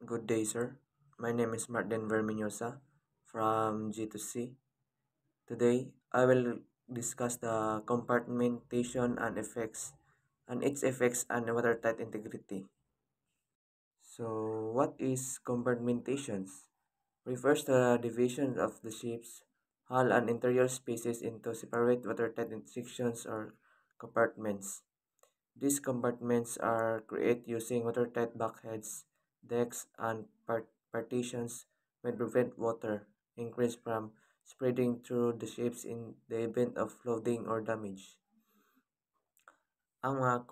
Good day, sir. My name is Martin Verminosa from G2C. Today, I will discuss the compartmentation and its effects on watertight integrity. So, what is compartmentations? Refers to the division of the ship's hull and interior spaces into separate watertight sections or compartments. These compartments are created using watertight bulkheads, decks, and partitions which prevent water increase from spreading through the ships in the event of flooding or damage. Ang mga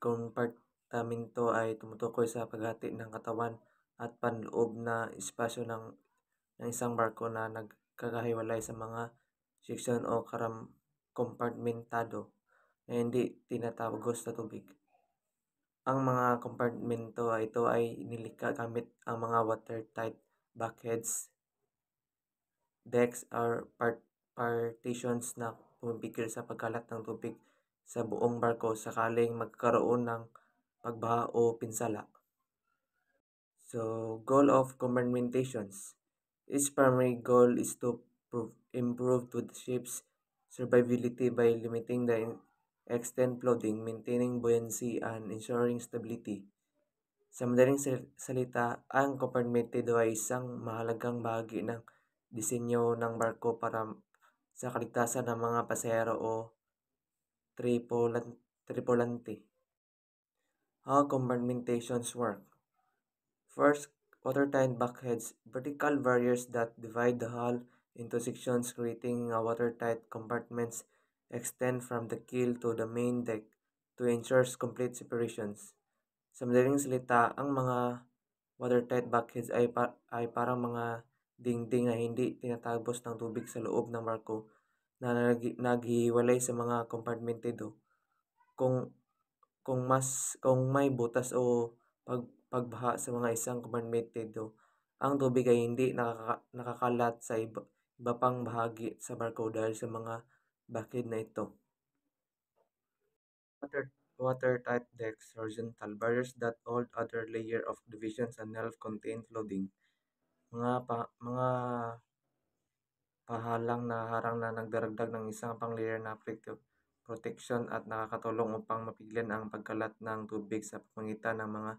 kompartamento ay tumutukoy sa paghati ng katawan at panloob na espasyo ng isang barko na nagkakahiwalay sa mga seksyon o kompartmentado na hindi tinatagos sa tubig. Ang mga kompartmento ito ay nilikha gamit ang mga watertight bulkheads, decks, or partitions na pumipigil sa pagkalat ng tubig sa buong barko sakaling magkaroon ng pagbaha o pinsala. So, goal of compartmentations. Its primary goal is to improve the ship's survivability by limiting the extent flooding, maintaining buoyancy, and ensuring stability. Sa madaling salita, ang kompartmentado ay isang mahalagang bahagi ng disenyo ng barko para sa kaligtasan ng mga pasahero o tripulante. How compartmentations work. First, watertight bulkheads, vertical barriers that divide the hull into sections creating watertight compartments extend from the keel to the main deck to ensure complete separations. Sa madaling salita, ang mga watertight bulkheads ay parang mga dingding na hindi tinatagos ng tubig sa loob ng barko na naghihiwalay sa mga kompartmentado. Kung kung may butas o pagbaha sa mga isang kompartmentado, ang tubig ay hindi nakakalat sa iba pang bahagi sa barko dahil sa mga bakid na ito. Watertight decks, horizontal barriers that hold other layer of divisions and help contain flooding. Mga pahalang na harang na nagdaragdag ng isang pang layer na protection at nakakatulong upang mapigilan ang pagkalat ng tubig sa pamamagitan ng mga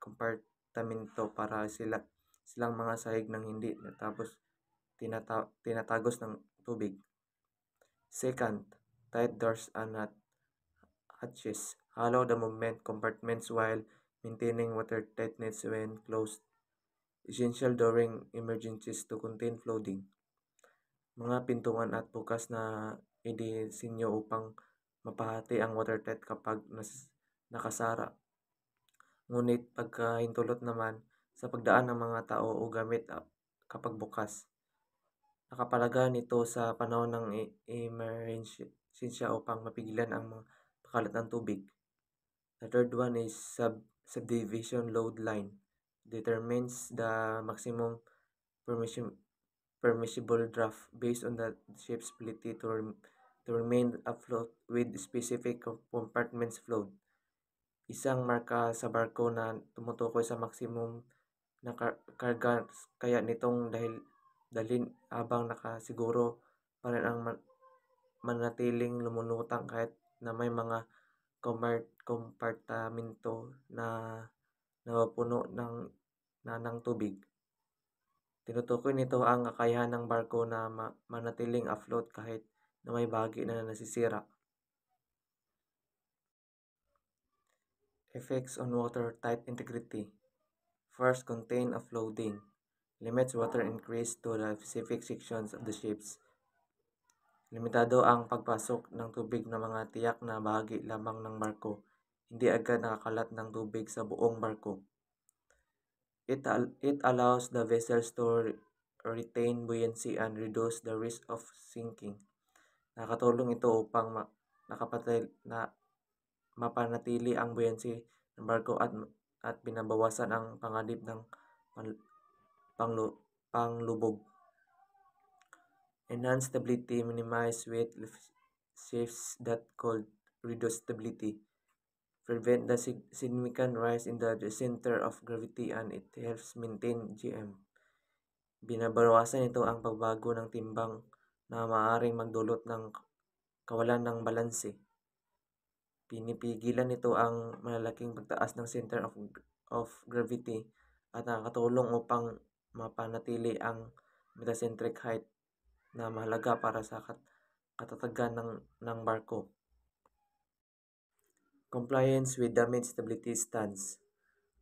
kompartamento para silang mga sahig ng hindi tinatagos ng tubig. Second, tight doors and hatches allow the movement compartments while maintaining water tightness when closed, essential during emergencies to contain flooding. Mga pintuan at bukas na idisenyo upang mapahati ang watertight kapag nakasara. Ngunit pagkahintulot naman sa pagdaan ng mga tao o gamit kapag bukas. Nakapalagan ito sa panahon ng emerhensya upang mapigilan ang mga pagkalat ng tubig. The third one is subdivision load line. Determines the maximum permissible draft based on the ship's ability to remain afloat with specific compartments flowed. Isang marka sa barko na tumutukoy sa maximum na karga kaya nitong dalhin habang nakasiguro pa rin ang manatiling lumulutang kahit na may mga kompartamento na napupuno ng tubig. Tinutukoy nito ang kakayahan ng barko na manatiling afloat kahit na may bahagi na nasisira. Effects on watertight integrity. First, contain offloading. Limits water increase to the specific sections of the ships. Limitado ang pagpasok ng tubig ng mga tiyak na bahagi lamang ng barko. Hindi agad nakakalat ng tubig sa buong barko. It allows the vessels to retain buoyancy and reduce the risk of sinking. Nakatulong ito upang mapanatili ang buoyancy ng barko at binabawasan ang panganib ng panglubog. Enhance stability, minimize weight shifts that could reduce stability. prevent the significant rise in the center of gravity, and it helps maintain GM. Binabawasan nito ang pagbago ng timbang na maaaring magdulot ng kawalan ng balanse. Pinipigilan nito ang malalaking pagtaas ng center of gravity at nakakatulong upang mapanatili ang metacentric height na mahalaga para sa katatagan ng barko. Compliance with damage stability stands.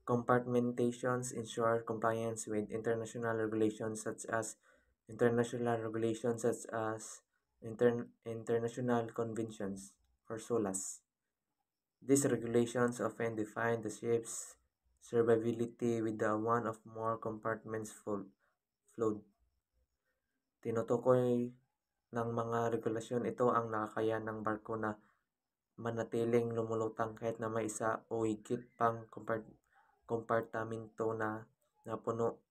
Compartmentations ensure compliance with international regulations such as international conventions or SOLAS. These regulations often define the ship's survivability with the one of more compartments flowed. Tinutukoy ng mga regulasyon ito ang nakakayan ng barko na manatiling lumulutang kahit na may isa o higit pang kompartamento na puno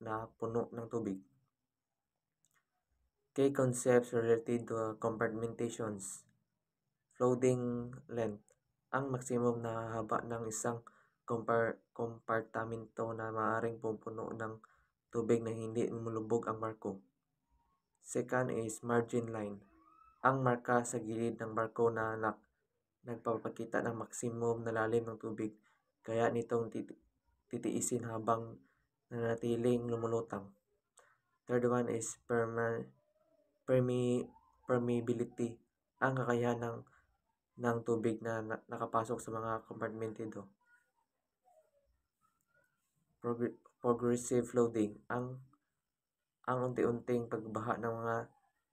ng tubig. Key concepts related to compartmentations. Floating length. Ang maximum na haba ng isang kompartamento na maaaring pupuno ng tubig na hindi lumulubog ang barko. Second is margin line. Ang marka sa gilid ng barko na nagpapakita ng maximum na lalim ng tubig, kaya nitong titiisin habang nanatiling lumulutang. Third one is permeability, ang kakayahan ng tubig na nakapasok sa mga kompartmento. Progressive flooding, ang unti-unting pagbaha ng mga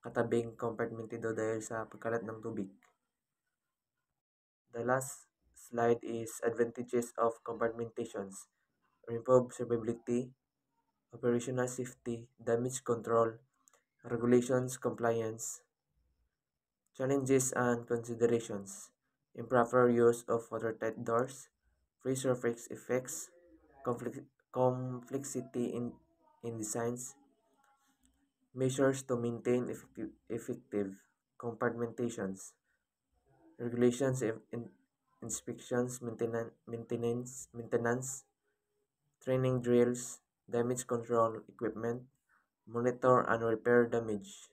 katabing kompartmento dahil sa pagkalat ng tubig. The last slide is advantages of compartmentations. Improved survivability, operational safety, damage control, regulations compliance. Challenges and considerations. Improper use of watertight doors, free surface effects, complexity in designs, measures to maintain effective compartmentations, regulations, inspections, maintenance, training drills, damage control equipment, monitor and repair damage.